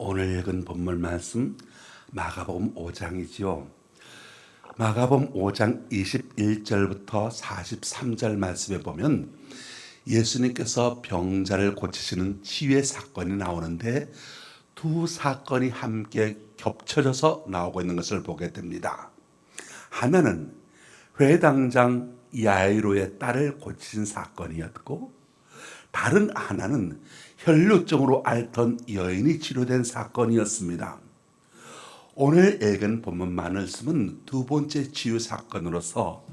오늘 읽은 본문 말씀 마가복음 5장이지요. 마가복음 5장 21절부터 43절 말씀에 보면 예수님께서 병자를 고치시는 치유의 사건이 나오는데 두 사건이 함께 겹쳐져서 나오고 있는 것을 보게 됩니다. 하나는 회당장 야이로의 딸을 고치신 사건이었고, 다른 하나는 혈루증으로 앓던 여인이 치료된 사건이었습니다. 오늘 읽은 본문 말씀은 두 번째 치유 사건으로서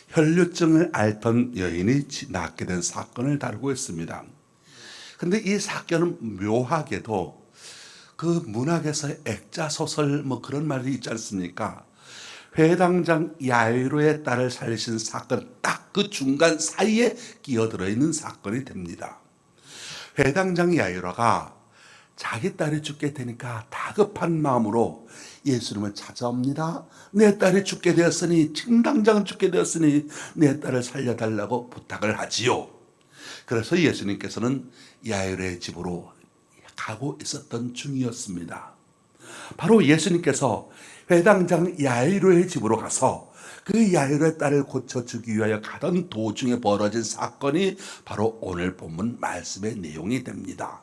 혈루증을 앓던 여인이 낫게 된 사건을 다루고 있습니다. 그런데 이 사건은 묘하게도 그 문학에서 액자 소설 그런 말이 있지 않습니까? 회당장 야이로의 딸을 살리신 사건, 딱 그 중간 사이에 끼어들어 있는 사건이 됩니다. 회당장 야이로가 자기 딸이 죽게 되니까 다급한 마음으로 예수님을 찾아옵니다. 내 딸이 죽게 되었으니, 지금 당장 죽게 되었으니 내 딸을 살려달라고 부탁을 하지요. 그래서 예수님께서는 야이로의 집으로 가고 있었던 중이었습니다. 바로 예수님께서 회당장 야이로의 집으로 가서 그 야이로의 딸을 고쳐주기 위하여 가던 도중에 벌어진 사건이 바로 오늘 본문 말씀의 내용이 됩니다.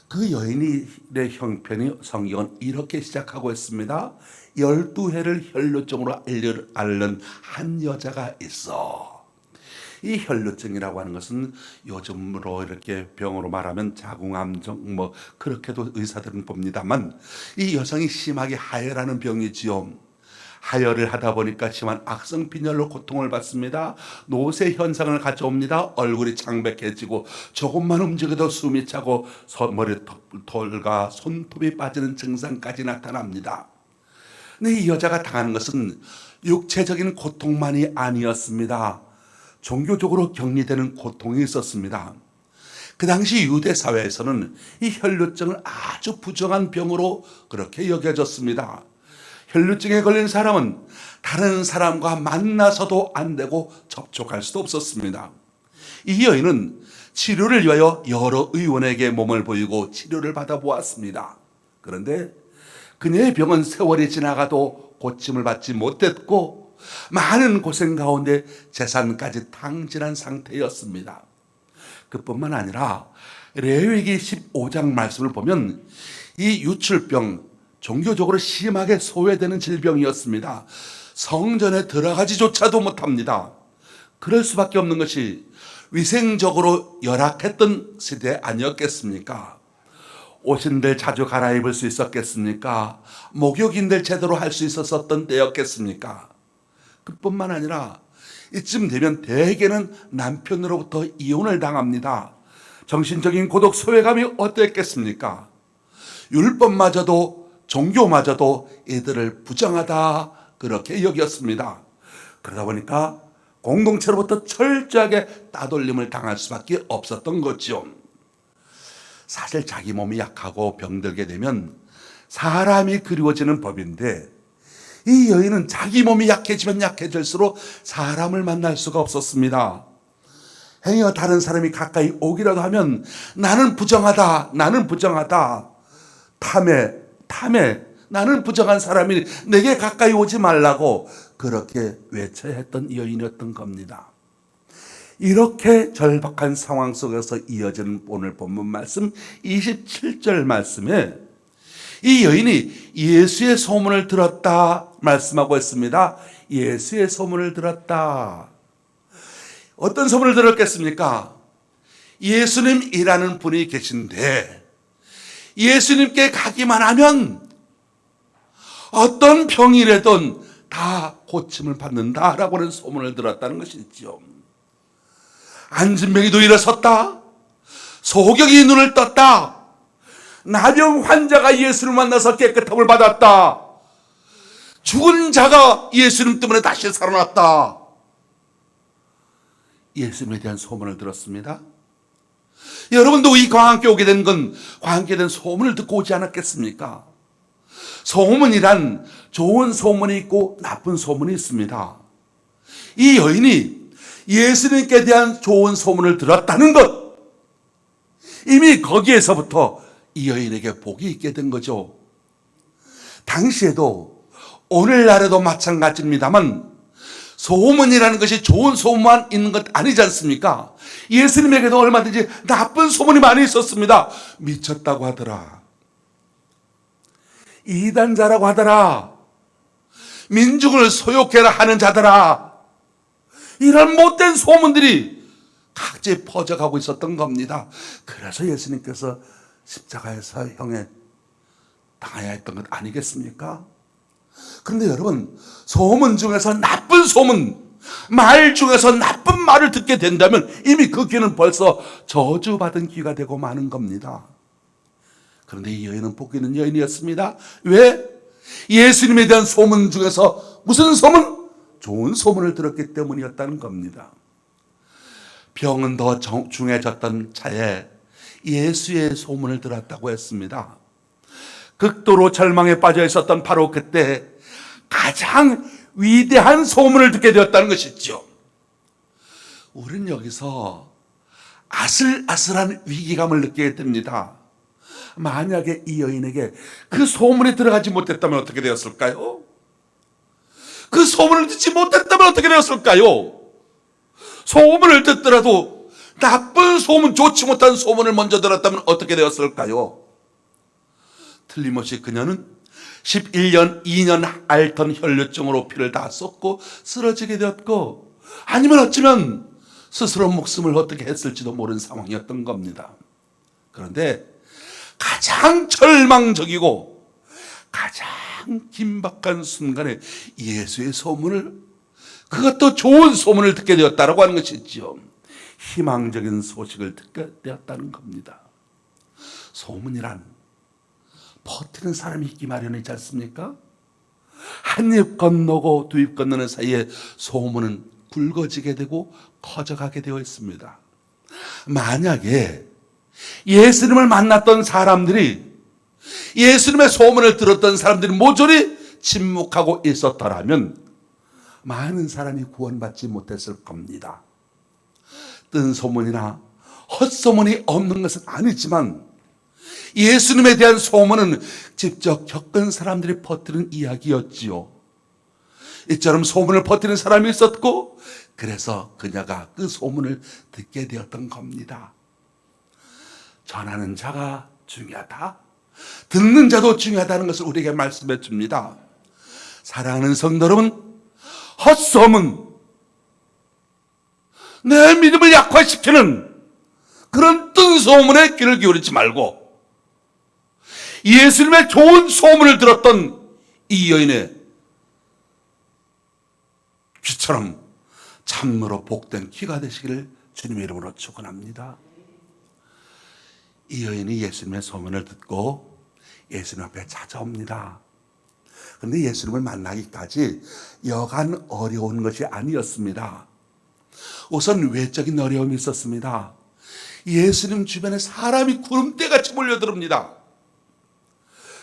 그 여인의 형편이 성경은 이렇게 시작하고 있습니다. 12해를 혈루증으로 앓는 한 여자가 있어. 이 혈루증이라고 하는 것은 요즘으로 이렇게 병으로 말하면 자궁암증 그렇게도 의사들은 봅니다만, 이 여성이 심하게 하혈하는 병이지요. 하혈을 하다 보니까 심한 악성 빈혈로 고통을 받습니다. 노쇠 현상을 가져옵니다. 얼굴이 창백해지고 조금만 움직여도 숨이 차고 머리털과 손톱이 빠지는 증상까지 나타납니다. 근데 이 여자가 당하는 것은 육체적인 고통만이 아니었습니다. 종교적으로 격리되는 고통이 있었습니다. 그 당시 유대 사회에서는 이 혈루증을 아주 부정한 병으로 그렇게 여겨졌습니다. 혈루증에 걸린 사람은 다른 사람과 만나서도 안 되고 접촉할 수도 없었습니다. 이 여인은 치료를 위하여 여러 의원에게 몸을 보이고 치료를 받아보았습니다. 그런데 그녀의 병은 세월이 지나가도 고침을 받지 못했고, 많은 고생 가운데 재산까지 탕진한 상태였습니다. 그뿐만 아니라 레위기 15장 말씀을 보면 이 유출병, 종교적으로 심하게 소외되는 질병이었습니다. 성전에 들어가지조차도 못합니다. 그럴 수밖에 없는 것이 위생적으로 열악했던 시대 아니었겠습니까? 옷인들 자주 갈아입을 수 있었겠습니까? 목욕인들 제대로 할 수 있었던 때였겠습니까? 그뿐만 아니라 이쯤 되면 대개는 남편으로부터 이혼을 당합니다. 정신적인 고독, 소외감이 어땠겠습니까? 율법마저도, 종교마저도 이들을 부정하다 그렇게 여겼습니다. 그러다 보니까 공동체로부터 철저하게 따돌림을 당할 수밖에 없었던 거죠. 사실 자기 몸이 약하고 병들게 되면 사람이 그리워지는 법인데, 이 여인은 자기 몸이 약해지면 약해질수록 사람을 만날 수가 없었습니다. 행여 다른 사람이 가까이 오기라도 하면 나는 부정하다, 나는 부정하다, 탐해, 나는 부정한 사람이 내게 가까이 오지 말라고 그렇게 외쳐야 했던 여인이었던 겁니다. 이렇게 절박한 상황 속에서 이어지는 오늘 본문 말씀 27절 말씀에 이 여인이 예수의 소문을 들었다 말씀하고 있습니다. 예수의 소문을 들었다. 어떤 소문을 들었겠습니까? 예수님이라는 분이 계신데 예수님께 가기만 하면 어떤 병이라든 다 고침을 받는다라고 하는 소문을 들었다는 것이지요. 안진뱅이도 일어섰다. 소경이 눈을 떴다. 나병 환자가 예수를 만나서 깨끗함을 받았다. 죽은 자가 예수님 때문에 다시 살아났다. 예수님에 대한 소문을 들었습니다. 여러분도 이 광안교회 오게 된 건 광안교회에 대한 소문을 듣고 오지 않았겠습니까? 소문이란 좋은 소문이 있고 나쁜 소문이 있습니다. 이 여인이 예수님께 대한 좋은 소문을 들었다는 것, 이미 거기에서부터 이 여인에게 복이 있게 된 거죠. 당시에도 오늘날에도 마찬가지입니다만 소문이라는 것이 좋은 소문만 있는 것 아니지 않습니까? 예수님에게도 얼마든지 나쁜 소문이 많이 있었습니다. 미쳤다고 하더라, 이단자라고 하더라, 민중을 소욕해라 하는 자더라, 이런 못된 소문들이 각지에 퍼져가고 있었던 겁니다. 그래서 예수님께서 십자가에서 형에 당해야 했던 것 아니겠습니까? 그런데 여러분, 소문 중에서 나쁜 소문, 말 중에서 나쁜 말을 듣게 된다면 이미 그 귀는 벌써 저주받은 귀가 되고 마는 겁니다. 그런데 이 여인은 복 있는 여인이었습니다. 왜? 예수님에 대한 소문 중에서 무슨 소문? 좋은 소문을 들었기 때문이었다는 겁니다. 병은 더 중해졌던 차에 예수의 소문을 들었다고 했습니다. 극도로 절망에 빠져 있었던 바로 그때 가장 위대한 소문을 듣게 되었다는 것이죠. 우리는 여기서 아슬아슬한 위기감을 느끼게 됩니다. 만약에 이 여인에게 그 소문에 들어가지 못했다면 어떻게 되었을까요? 그 소문을 듣지 못했다면 어떻게 되었을까요? 소문을 듣더라도 나쁜 소문, 좋지 못한 소문을 먼저 들었다면 어떻게 되었을까요? 틀림없이 그녀는 11년, 2년 앓던 혈류증으로 피를 다 쏟고 쓰러지게 되었고, 아니면 어쩌면 스스로 목숨을 어떻게 했을지도 모르는 상황이었던 겁니다. 그런데 가장 절망적이고 가장 긴박한 순간에 예수의 소문을, 그것도 좋은 소문을 듣게 되었다라고 하는 것이죠. 희망적인 소식을 듣게 되었다는 겁니다. 소문이란 버티는 사람이 있기 마련이지 않습니까? 한 입 건너고 두 입 건너는 사이에 소문은 굵어지게 되고 커져가게 되어 있습니다. 만약에 예수님을 만났던 사람들이, 예수님의 소문을 들었던 사람들이 모조리 침묵하고 있었더라면 많은 사람이 구원받지 못했을 겁니다. 뜬 소문이나 헛소문이 없는 것은 아니지만 예수님에 대한 소문은 직접 겪은 사람들이 퍼뜨린 이야기였지요. 이처럼 소문을 퍼뜨리는 사람이 있었고, 그래서 그녀가 그 소문을 듣게 되었던 겁니다. 전하는 자가 중요하다, 듣는 자도 중요하다는 것을 우리에게 말씀해 줍니다. 사랑하는 성도 여러분, 헛소문, 내 믿음을 약화시키는 그런 뜬 소문에 귀를 기울이지 말고 예수님의 좋은 소문을 들었던 이 여인의 귀처럼 참으로 복된 귀가 되시기를 주님의 이름으로 축원합니다. 이 여인이 예수님의 소문을 듣고 예수님 앞에 찾아옵니다. 그런데 예수님을 만나기까지 여간 어려운 것이 아니었습니다. 우선 외적인 어려움이 있었습니다. 예수님 주변에 사람이 구름대같이 몰려들습니다.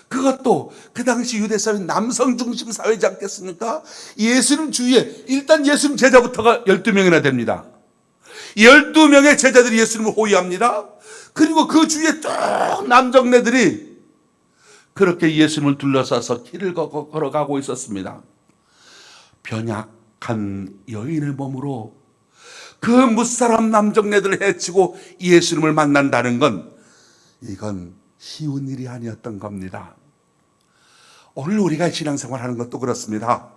그것도 그 당시 유대 사회 남성 중심 사회지 않겠습니까? 예수님 주위에 일단 예수님 제자부터가 12명이나 됩니다. 12명의 제자들이 예수님을 호위합니다. 그리고 그 주위에 쭉 남정네들이 그렇게 예수님을 둘러싸서 길을 걸어가고 있었습니다. 병약한 여인의 몸으로 그 무사람 남정네들을 해치고 예수님을 만난다는 건, 이건 쉬운 일이 아니었던 겁니다. 오늘 우리가 신앙생활하는 것도 그렇습니다.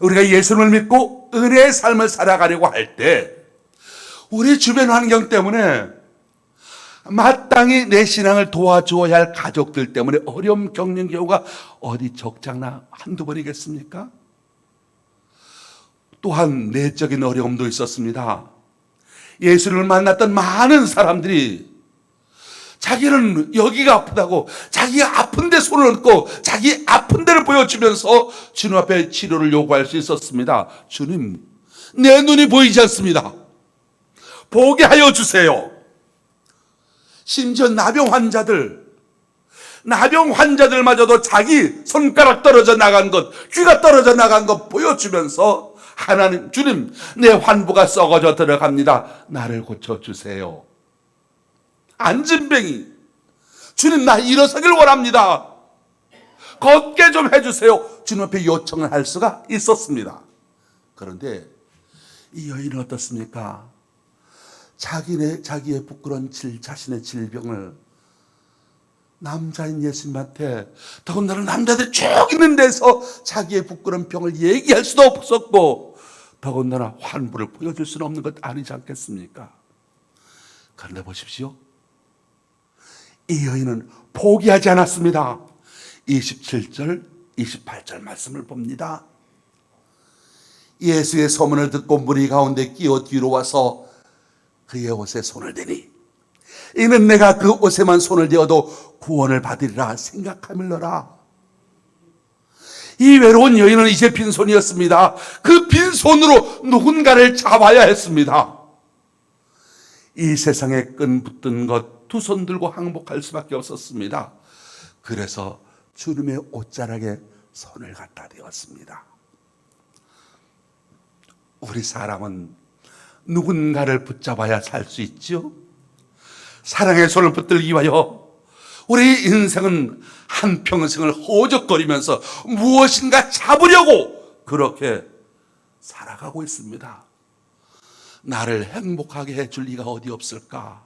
우리가 예수님을 믿고 은혜의 삶을 살아가려고 할 때 우리 주변 환경 때문에, 마땅히 내 신앙을 도와주어야 할 가족들 때문에 어려움 겪는 경우가 어디 적잖나 한두 번이겠습니까? 또한 내적인 어려움도 있었습니다. 예수님을 만났던 많은 사람들이 자기는 여기가 아프다고 자기가 아픈데 손을 얹고 자기 아픈 데를 보여주면서 주님 앞에 치료를 요구할 수 있었습니다. 주님, 내 눈이 보이지 않습니다. 보게 하여 주세요. 심지어 나병 환자들마저도 자기 손가락 떨어져 나간 것, 귀가 떨어져 나간 것 보여주면서, 하나님, 주님, 내 환부가 썩어져 들어갑니다. 나를 고쳐주세요. 안진뱅이, 주님, 나 일어서길 원합니다. 걷게 좀 해주세요. 주님 앞에 요청을 할 수가 있었습니다. 그런데 이 여인은 어떻습니까? 자기의 부끄러운 자신의 질병을 남자인 예수님한테, 더군다나 남자들이 쭉 있는 데서 자기의 부끄러운 병을 얘기할 수도 없었고, 더군다나 환부를 보여줄 수는 없는 것 아니지 않겠습니까? 그런데 보십시오. 이 여인은 포기하지 않았습니다. 27절, 28절 말씀을 봅니다. 예수의 소문을 듣고 무리 가운데 끼어 뒤로 와서 그의 옷에 손을 대니 이는 내가 그 옷에만 손을 대어도 구원을 받으리라 생각하밀러라. 이 외로운 여인은 이제 빈손이었습니다. 그 빈손으로 누군가를 잡아야 했습니다. 이 세상에 끈 붙든 것 두 손 들고 항복할 수밖에 없었습니다. 그래서 주님의 옷자락에 손을 갖다 대었습니다. 우리 사람은 누군가를 붙잡아야 살 수 있죠. 사랑의 손을 붙들기 위하여 우리 인생은 한평생을 허우적거리면서 무엇인가 잡으려고 그렇게 살아가고 있습니다. 나를 행복하게 해줄 리가 어디 없을까?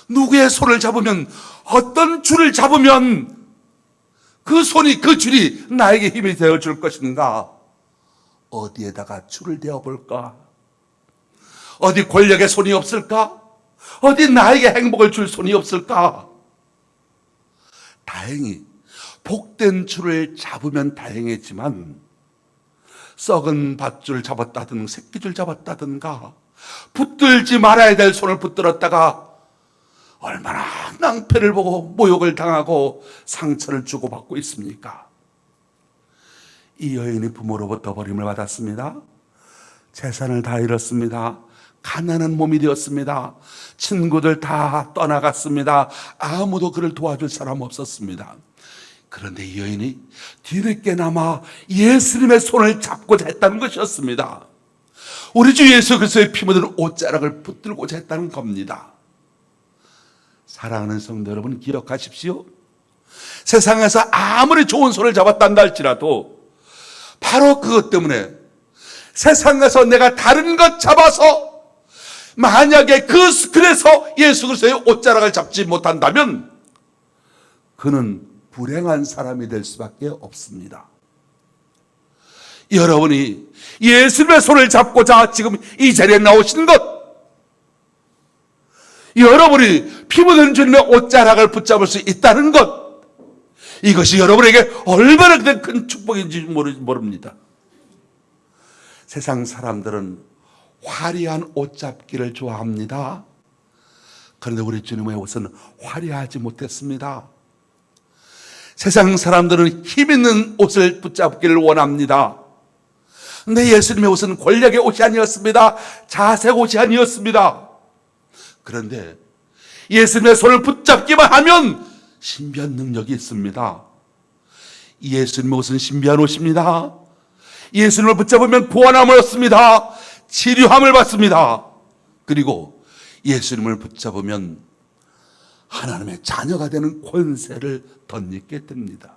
누구의 손을 잡으면, 어떤 줄을 잡으면 그 손이, 그 줄이 나에게 힘이 되어줄 것인가? 어디에다가 줄을 대어볼까? 어디 권력의 손이 없을까? 어디 나에게 행복을 줄 손이 없을까? 다행히 복된 줄을 잡으면 다행이지만 썩은 밧줄 잡았다든 새끼줄 잡았다든가 붙들지 말아야 될 손을 붙들었다가 얼마나 낭패를 보고 모욕을 당하고 상처를 주고받고 있습니까? 이 여인이 부모로부터 버림을 받았습니다. 재산을 다 잃었습니다. 가난한 몸이 되었습니다. 친구들 다 떠나갔습니다. 아무도 그를 도와줄 사람 없었습니다. 그런데 이 여인이 뒤늦게나마 예수님의 손을 잡고자 했다는 것이었습니다. 우리 주 예수 그리스도의 피 묻은 옷자락을 붙들고자 했다는 겁니다. 사랑하는 성도 여러분, 기억하십시오. 세상에서 아무리 좋은 손을 잡았단다 할지라도 바로 그것 때문에 세상에서 내가 다른 것 잡아서 만약에 그래서 예수 그리스도의 옷자락을 잡지 못한다면 그는 불행한 사람이 될 수밖에 없습니다. 여러분이 예수님의 손을 잡고자 지금 이 자리에 나오신 것, 여러분이 피 묻은 주님의 옷자락을 붙잡을 수 있다는 것, 이것이 여러분에게 얼마나 큰 축복인지 모릅니다. 세상 사람들은 화려한 옷 잡기를 좋아합니다. 그런데 우리 주님의 옷은 화려하지 못했습니다. 세상 사람들은 힘 있는 옷을 붙잡기를 원합니다. 근데 예수님의 옷은 권력의 옷이 아니었습니다. 자색 옷이 아니었습니다. 그런데 예수님의 손을 붙잡기만 하면 신비한 능력이 있습니다. 예수님의 옷은 신비한 옷입니다. 예수님을 붙잡으면 구원함을 얻습니다. 치료함을 받습니다. 그리고 예수님을 붙잡으면 하나님의 자녀가 되는 권세를 덧입게 됩니다.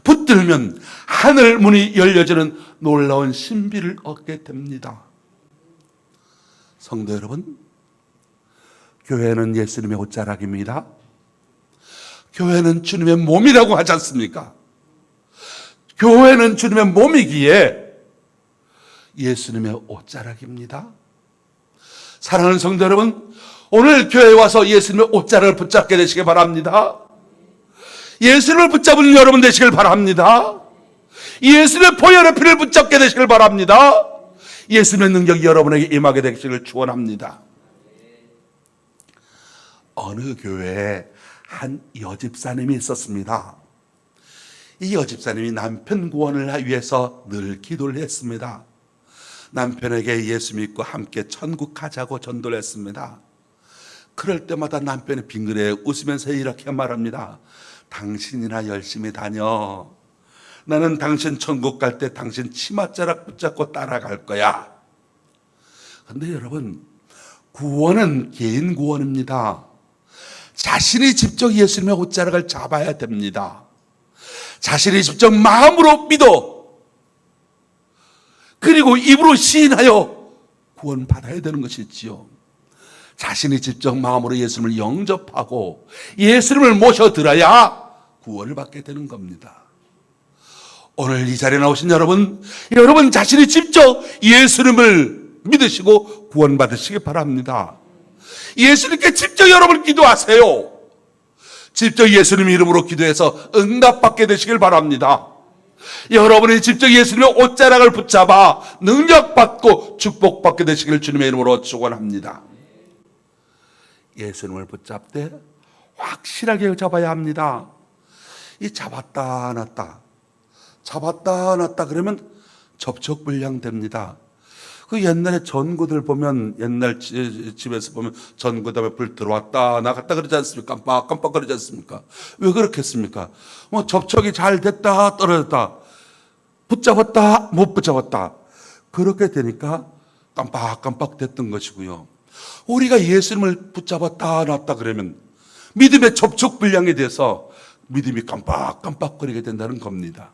붙들면 하늘 문이 열려지는 놀라운 신비를 얻게 됩니다. 성도 여러분, 교회는 예수님의 옷자락입니다. 교회는 주님의 몸이라고 하지 않습니까? 교회는 주님의 몸이기에 예수님의 옷자락입니다. 사랑하는 성도 여러분, 오늘 교회에 와서 예수님의 옷자락을 붙잡게 되시길 바랍니다. 예수님을 붙잡은 여러분 되시길 바랍니다. 예수님의 보혈의 피를 붙잡게 되시길 바랍니다. 예수님의 능력이 여러분에게 임하게 되시길 축원합니다. 어느 교회에 한 여집사님이 있었습니다. 이 여집사님이 남편 구원을 위해서 늘 기도를 했습니다. 남편에게 예수 믿고 함께 천국 가자고 전도를 했습니다. 그럴 때마다 남편이 빙그레 웃으면서 이렇게 말합니다. 당신이나 열심히 다녀. 나는 당신 천국 갈 때 당신 치맛자락 붙잡고 따라갈 거야. 그런데 여러분, 구원은 개인 구원입니다. 자신이 직접 예수님의 옷자락을 잡아야 됩니다. 자신이 직접 마음으로 믿어 그리고 입으로 시인하여 구원받아야 되는 것이지요. 자신이 직접 마음으로 예수님을 영접하고 예수님을 모셔들어야 구원을 받게 되는 겁니다. 오늘 이 자리에 나오신 여러분 자신이 직접 예수님을 믿으시고 구원받으시기 바랍니다. 예수님께 직접 여러분 기도하세요. 직접 예수님 이름으로 기도해서 응답받게 되시길 바랍니다. 여러분이 직접 예수님의 옷자락을 붙잡아 능력받고 축복받게 되시길 주님의 이름으로 축원합니다. 예수님을 붙잡되 확실하게 잡아야 합니다. 이 잡았다 놨다 그러면 접촉불량됩니다. 그 옛날에 전구들 보면 옛날 집에서 보면 전구담에 불 들어왔다 나갔다 그러지 않습니까? 깜빡깜빡 그러지 않습니까? 왜 그렇겠습니까? 뭐 접촉이 잘 됐다 떨어졌다 붙잡았다 못 붙잡았다 그렇게 되니까 깜빡깜빡 됐던 것이고요. 우리가 예수님을 붙잡았다 놨다 그러면 믿음의 접촉불량에 대해서 믿음이 깜빡깜빡거리게 된다는 겁니다.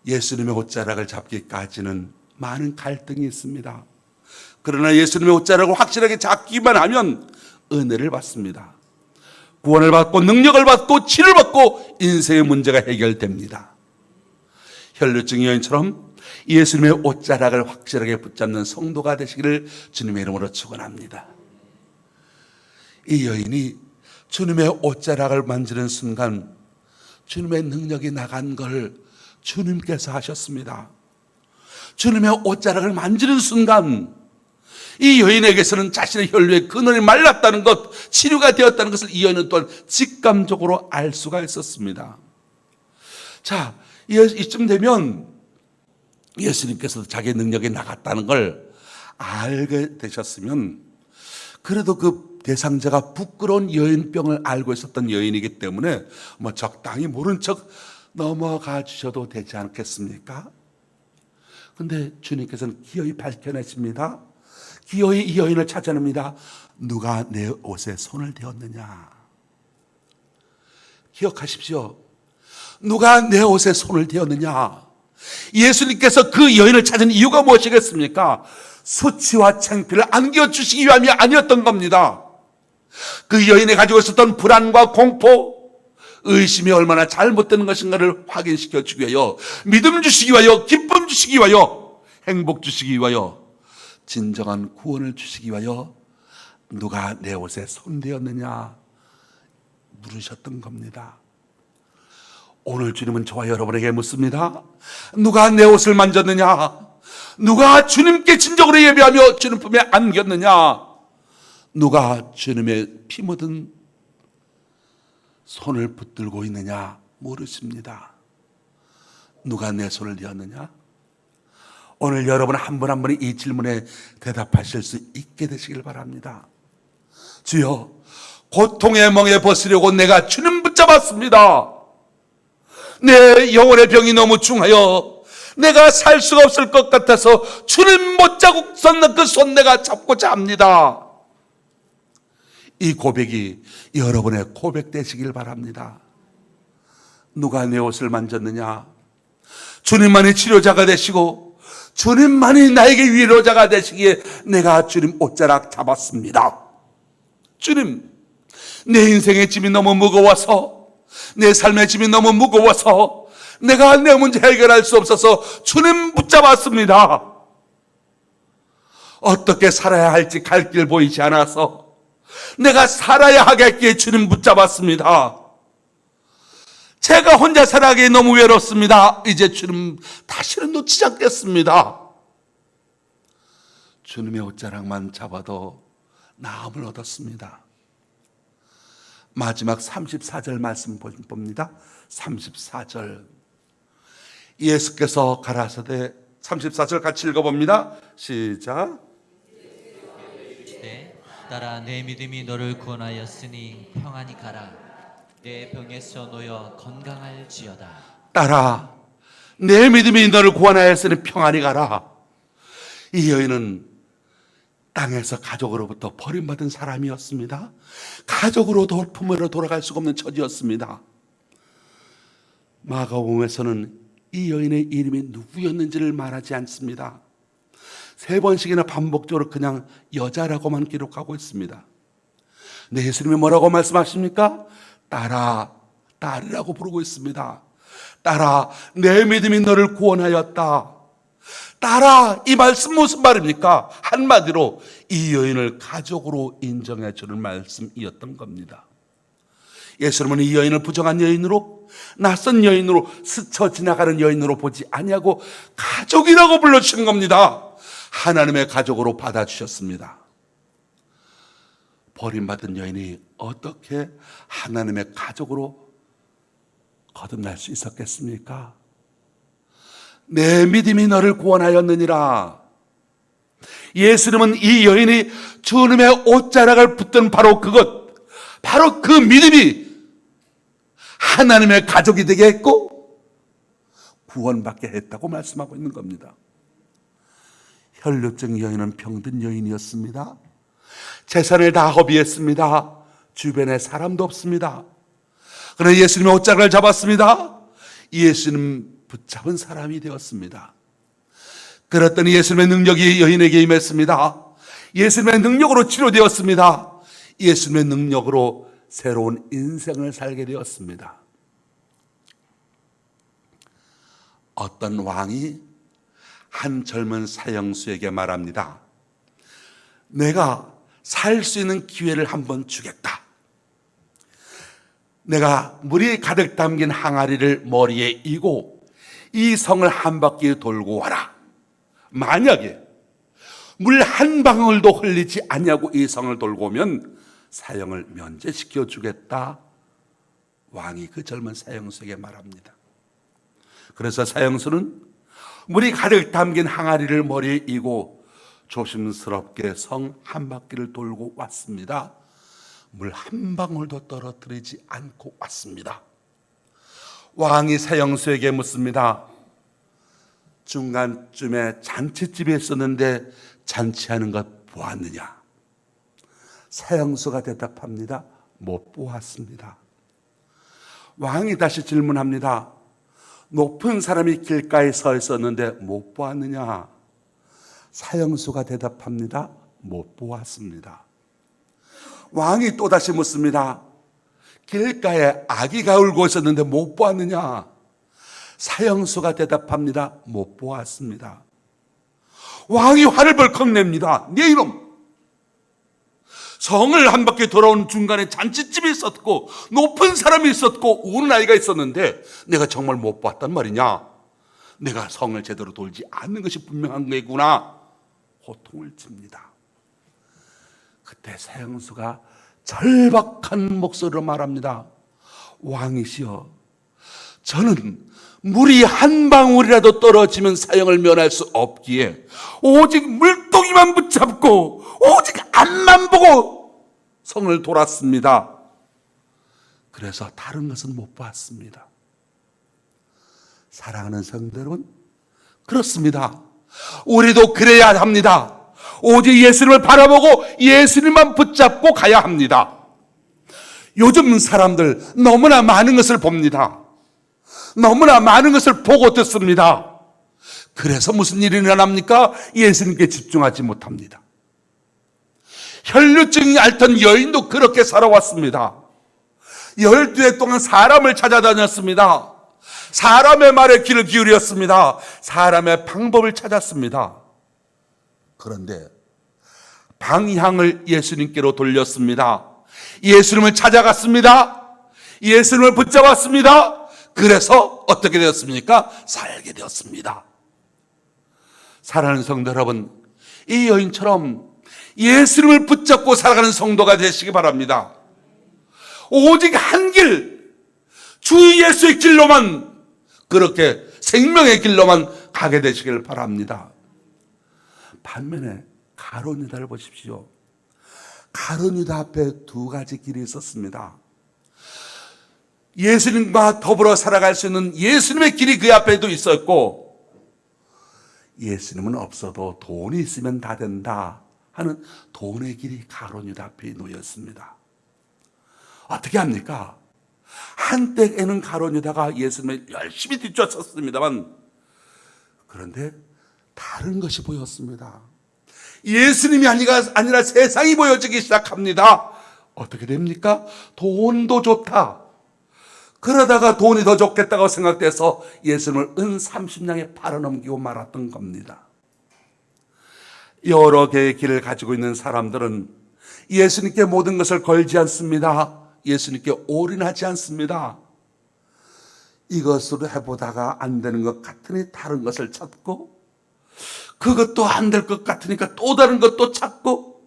예수님의 옷자락을 잡기까지는 많은 갈등이 있습니다. 그러나 예수님의 옷자락을 확실하게 잡기만 하면 은혜를 받습니다. 구원을 받고 능력을 받고 치료를 받고 인생의 문제가 해결됩니다. 혈루증 여인처럼 예수님의 옷자락을 확실하게 붙잡는 성도가 되시기를 주님의 이름으로 축원합니다. 이 여인이 주님의 옷자락을 만지는 순간 주님의 능력이 나간 걸 주님께서 하셨습니다. 주님의 옷자락을 만지는 순간 이 여인에게서는 자신의 혈루의 근원이 말랐다는 것, 치료가 되었다는 것을 이 여인은 또한 직감적으로 알 수가 있었습니다. 자, 이쯤 되면 예수님께서도 자기의 능력이 나갔다는 걸 알게 되셨으면 그래도 그 대상자가 부끄러운 여인병을 알고 있었던 여인이기 때문에 뭐 적당히 모른 척 넘어가 주셔도 되지 않겠습니까? 근데 주님께서는 기어이 밝혀내십니다. 기어이 이 여인을 찾아냅니다. 누가 내 옷에 손을 대었느냐? 기억하십시오. 누가 내 옷에 손을 대었느냐? 예수님께서 그 여인을 찾은 이유가 무엇이겠습니까? 수치와 창피를 안겨주시기 위함이 아니었던 겁니다. 그 여인이 가지고 있었던 불안과 공포, 의심이 얼마나 잘못된 것인가를 확인시켜 주기 위하여, 믿음 주시기 위하여, 기쁨 주시기 위하여, 행복 주시기 위하여, 진정한 구원을 주시기 위하여 누가 내 옷에 손대었느냐 물으셨던 겁니다. 오늘 주님은 저와 여러분에게 묻습니다. 누가 내 옷을 만졌느냐? 누가 주님께 진정으로 예배하며 주님 품에 안겼느냐? 누가 주님의 피 묻은 손을 붙들고 있느냐 물으십니다. 누가 내 손을 대었느냐? 오늘 여러분 한 분 한 분이 이 질문에 대답하실 수 있게 되시길 바랍니다. 주여, 고통의 멍에 벗으려고 내가 주님 붙잡았습니다. 내 영혼의 병이 너무 중하여 내가 살 수가 없을 것 같아서 주님 못 잡고 섰는 그 손 내가 잡고자 합니다. 이 고백이 여러분의 고백 되시길 바랍니다. 누가 내 옷을 만졌느냐? 주님만이 치료자가 되시고 주님만이 나에게 위로자가 되시기에 내가 주님 옷자락 잡았습니다. 주님, 내 인생의 짐이 너무 무거워서, 내 삶의 짐이 너무 무거워서 내가 내 문제 해결할 수 없어서 주님 붙잡았습니다. 어떻게 살아야 할지 갈 길 보이지 않아서 내가 살아야 하겠기에 주님 붙잡았습니다. 제가 혼자 살아가기 너무 외롭습니다. 이제 주님 다시는 놓치지 않겠습니다. 주님의 옷자락만 잡아도 나음을 얻었습니다. 마지막 34절 말씀 봅니다. 34절. 예수께서 가라사대, 34절 같이 읽어봅니다. 시작. 따라 내 믿음이 너를 구원하였으니 평안히 가라. 내 병에서 놓여 건강할지어다. 따라 내 믿음이 너를 구원하였으니 평안히 가라. 이 여인은 땅에서 가족으로부터 버림받은 사람이었습니다. 가족으로 돌품으로 돌아갈 수가 없는 처지였습니다. 마가복음에서는 이 여인의 이름이 누구였는지를 말하지 않습니다. 3번씩이나 반복적으로 그냥 여자라고만 기록하고 있습니다. 네, 예수님이 뭐라고 말씀하십니까? 딸아, 딸이라고 부르고 있습니다. 딸아, 내 믿음이 너를 구원하였다. 딸아, 이 말씀 무슨 말입니까? 한마디로 이 여인을 가족으로 인정해 주는 말씀이었던 겁니다. 예수님은 이 여인을 부정한 여인으로, 낯선 여인으로, 스쳐 지나가는 여인으로 보지 아니하고 가족이라고 불러주시는 겁니다. 하나님의 가족으로 받아주셨습니다. 버림받은 여인이 어떻게 하나님의 가족으로 거듭날 수 있었겠습니까? 내 믿음이 너를 구원하였느니라. 예수님은 이 여인이 주님의 옷자락을 붙든 바로 그것, 바로 그 믿음이 하나님의 가족이 되게 했고 구원받게 했다고 말씀하고 있는 겁니다. 혈루증 여인은 병든 여인이었습니다. 재산을 다 허비했습니다. 주변에 사람도 없습니다. 그러나 예수님의 옷자락을 잡았습니다. 예수님 붙잡은 사람이 되었습니다. 그랬더니 예수님의 능력이 여인에게 임했습니다. 예수님의 능력으로 치료되었습니다. 예수님의 능력으로 새로운 인생을 살게 되었습니다. 어떤 왕이 한 젊은 사형수에게 말합니다. 내가 살 수 있는 기회를 한번 주겠다. 내가 물이 가득 담긴 항아리를 머리에 이고 이 성을 한 바퀴 돌고 와라. 만약에 물 한 방울도 흘리지 아니하고 이 성을 돌고 오면 사형을 면제시켜 주겠다. 왕이 그 젊은 사형수에게 말합니다. 그래서 사형수는 물이 가득 담긴 항아리를 머리에 이고 조심스럽게 성 한 바퀴를 돌고 왔습니다. 물 한 방울도 떨어뜨리지 않고 왔습니다. 왕이 사형수에게 묻습니다. 중간쯤에 잔치집이 있었는데 잔치하는 것 보았느냐? 사형수가 대답합니다. 못 보았습니다. 왕이 다시 질문합니다. 높은 사람이 길가에 서 있었는데 못 보았느냐? 사형수가 대답합니다. 못 보았습니다. 왕이 또다시 묻습니다. 길가에 아기가 울고 있었는데 못 보았느냐? 사형수가 대답합니다. 못 보았습니다. 왕이 화를 벌컥 냅니다. 네 이놈! 성을 한 바퀴 돌아온 중간에 잔치집이 있었고 높은 사람이 있었고 우는 아이가 있었는데 내가 정말 못 봤단 말이냐? 내가 성을 제대로 돌지 않는 것이 분명한 거구나. 호통을 칩니다. 그때 사형수가 절박한 목소리로 말합니다. 왕이시여, 저는 물이 한 방울이라도 떨어지면 사형을 면할 수 없기에 오직 물동이만 붙잡고 오직 앞만 보고 성을 돌았습니다. 그래서 다른 것은 못 봤습니다. 사랑하는 성도 여러분, 그렇습니다. 우리도 그래야 합니다. 오직 예수님을 바라보고 예수님만 붙잡고 가야 합니다. 요즘 사람들 너무나 많은 것을 봅니다. 너무나 많은 것을 보고 듣습니다. 그래서 무슨 일이 일어납니까? 예수님께 집중하지 못합니다. 혈루증이 앓던 여인도 그렇게 살아왔습니다. 12해 동안 사람을 찾아다녔습니다. 사람의 말에 귀를 기울였습니다. 사람의 방법을 찾았습니다. 그런데 방향을 예수님께로 돌렸습니다. 예수님을 찾아갔습니다. 예수님을 붙잡았습니다. 그래서 어떻게 되었습니까? 살게 되었습니다. 사랑하는 성도 여러분, 이 여인처럼 예수님을 붙잡고 살아가는 성도가 되시기 바랍니다. 오직 한 길, 주 예수의 길로만, 그렇게 생명의 길로만 가게 되시길 바랍니다. 반면에 가룟 유다를 보십시오. 가룟 유다 앞에 두 가지 길이 있었습니다. 예수님과 더불어 살아갈 수 있는 예수님의 길이 그 앞에도 있었고, 예수님은 없어도 돈이 있으면 다 된다 하는 돈의 길이 가룟 유다 앞에 놓였습니다. 어떻게 합니까? 한때에는 가룟 유다가 예수님을 열심히 뒤쫓았습니다만, 그런데 다른 것이 보였습니다. 예수님이 아니라 세상이 보여지기 시작합니다. 어떻게 됩니까? 돈도 좋다. 그러다가 돈이 더 좋겠다고 생각돼서 예수님을 은 30냥에 팔아넘기고 말았던 겁니다. 여러 개의 길을 가지고 있는 사람들은 예수님께 모든 것을 걸지 않습니다. 예수님께 올인하지 않습니다. 이것으로 해보다가 안 되는 것 같으니 다른 것을 찾고, 그것도 안 될 것 같으니까 또 다른 것도 찾고,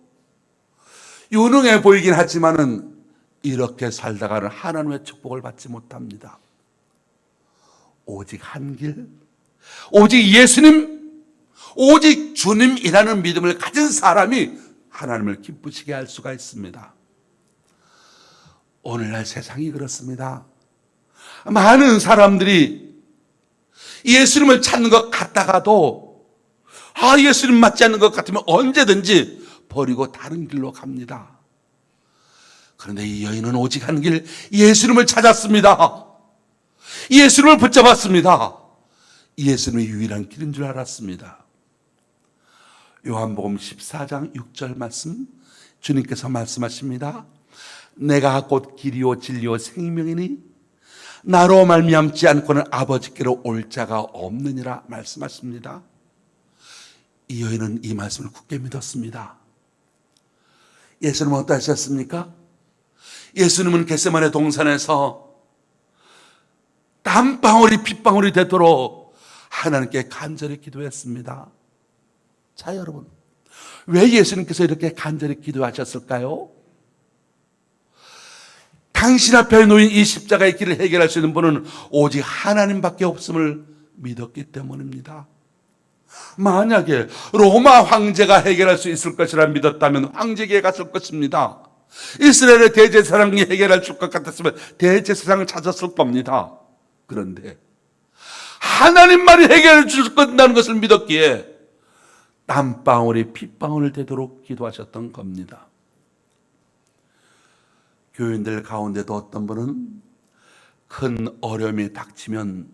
유능해 보이긴 하지만은 이렇게 살다가는 하나님의 축복을 받지 못합니다. 오직 한 길, 오직 예수님, 오직 주님이라는 믿음을 가진 사람이 하나님을 기쁘시게 할 수가 있습니다. 오늘날 세상이 그렇습니다. 많은 사람들이 예수님을 찾는 것 같다가도 예수님 맞지 않는 것 같으면 언제든지 버리고 다른 길로 갑니다. 그런데 이 여인은 오직 한 길, 예수님을 찾았습니다. 예수님을 붙잡았습니다. 예수님의 유일한 길인 줄 알았습니다. 요한복음 14장 6절 말씀, 주님께서 말씀하십니다. 내가 곧 길이요 진리요 생명이니 나로 말미암지 않고는 아버지께로 올 자가 없느니라 말씀하십니다. 이 여인은 이 말씀을 굳게 믿었습니다. 예수님은 어떠하셨습니까? 예수님은 겟세마네 동산에서 땀방울이 핏방울이 되도록 하나님께 간절히 기도했습니다. 자, 여러분, 왜 예수님께서 이렇게 간절히 기도하셨을까요? 당신 앞에 놓인 이 십자가의 길을 해결할 수 있는 분은 오직 하나님밖에 없음을 믿었기 때문입니다. 만약에 로마 황제가 해결할 수 있을 것이라 믿었다면 황제에게 갔을 것입니다. 이스라엘의 대제사장이 해결할 것 같았으면 대제사장을 찾았을 겁니다. 그런데 하나님만이 해결해 줄 것이라는 것을 믿었기에 땀방울이 핏방울 되도록 기도하셨던 겁니다. 교인들 가운데도 어떤 분은 큰 어려움이 닥치면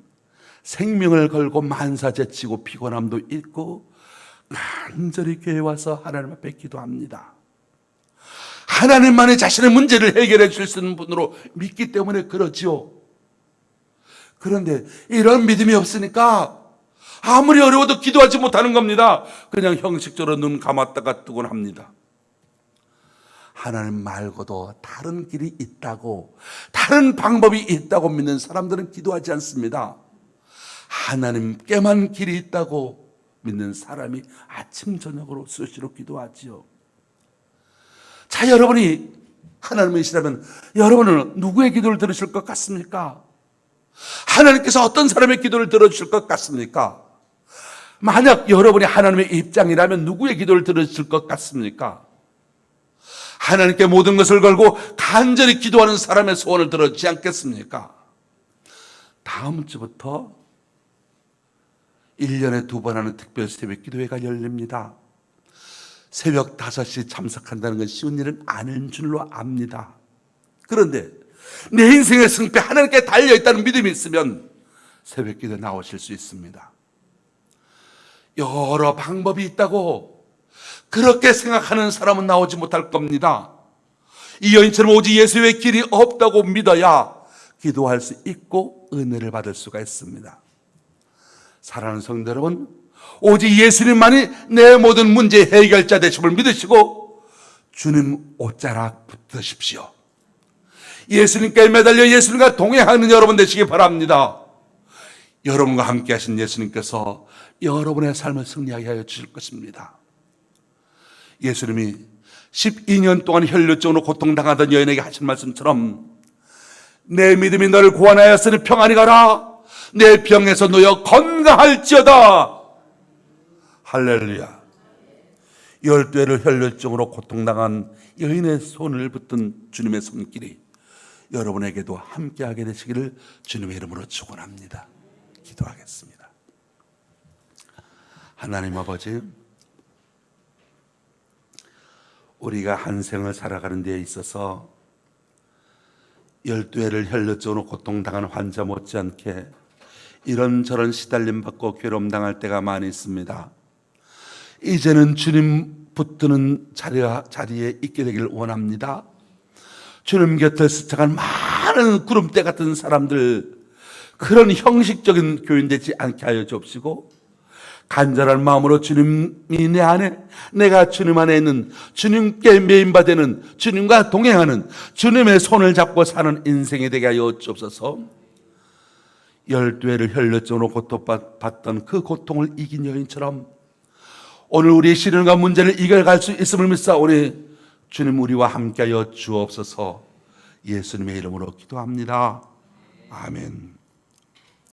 생명을 걸고 만사제치고 피곤함도 있고 간절히 교회에 와서 하나님 앞에 기도합니다. 하나님만이 자신의 문제를 해결해 줄 수 있는 분으로 믿기 때문에 그러지요. 그런데 이런 믿음이 없으니까 아무리 어려워도 기도하지 못하는 겁니다. 그냥 형식적으로 눈 감았다가 뜨곤 합니다. 하나님 말고도 다른 길이 있다고, 다른 방법이 있다고 믿는 사람들은 기도하지 않습니다. 하나님께만 길이 있다고 믿는 사람이 아침 저녁으로 수시로 기도하지요. 자, 여러분이 하나님이시라면 여러분은 누구의 기도를 들으실 것 같습니까? 하나님께서 어떤 사람의 기도를 들어주실 것 같습니까? 만약 여러분이 하나님의 입장이라면 누구의 기도를 들으실 것 같습니까? 하나님께 모든 것을 걸고 간절히 기도하는 사람의 소원을 들어주지 않겠습니까? 다음 주부터 1년에 2번 하는 특별 새벽 기도회가 열립니다. 새벽 5시 참석한다는 건 쉬운 일은 아닌 줄로 압니다. 그런데 내 인생의 승패 하나님께 달려있다는 믿음이 있으면 새벽 기도에 나오실 수 있습니다. 여러 방법이 있다고 그렇게 생각하는 사람은 나오지 못할 겁니다. 이 여인처럼 오직 예수의 길이 없다고 믿어야 기도할 수 있고 은혜를 받을 수가 있습니다. 사랑하는 성도 여러분, 오직 예수님만이 내 모든 문제의 해결자 되심을 믿으시고 주님 옷자락 붙드십시오. 예수님께 매달려 예수님과 동행하는 여러분 되시기 바랍니다. 여러분과 함께 하신 예수님께서 여러분의 삶을 승리하게 하여 주실 것입니다. 예수님이 12년 동안 혈루증으로 고통당하던 여인에게 하신 말씀처럼 내 믿음이 너를 구원하였으니 평안히 가라. 내 병에서 놓여 건강할지어다. 할렐루야. 12회를 혈루증으로 고통당한 여인의 손을 붙든 주님의 손길이 여러분에게도 함께하게 되시기를 주님의 이름으로 축원합니다. 기도하겠습니다. 하나님 아버지, 우리가 한 생을 살아가는 데 있어서 12회를 혈루증으로 고통당한 환자 못지않게 이런저런 시달림 받고 괴로움 당할 때가 많이 있습니다. 이제는 주님 붙드는 자리에 있게 되길 원합니다. 주님 곁을 스쳐간 많은 구름대 같은 사람들, 그런 형식적인 교인 되지 않게 하여 주옵시고, 간절한 마음으로 주님이 내 안에, 내가 주님 안에 있는, 주님께 메인바되는, 주님과 동행하는, 주님의 손을 잡고 사는 인생이 되게 하여 주옵소서. 12회를 혈루증으로 고통받던 그 고통을 이긴 여인처럼 오늘 우리의 시련과 문제를 이겨갈 수 있음을 믿사오니 주님 우리와 함께하여 주옵소서. 예수님의 이름으로 기도합니다. 아멘.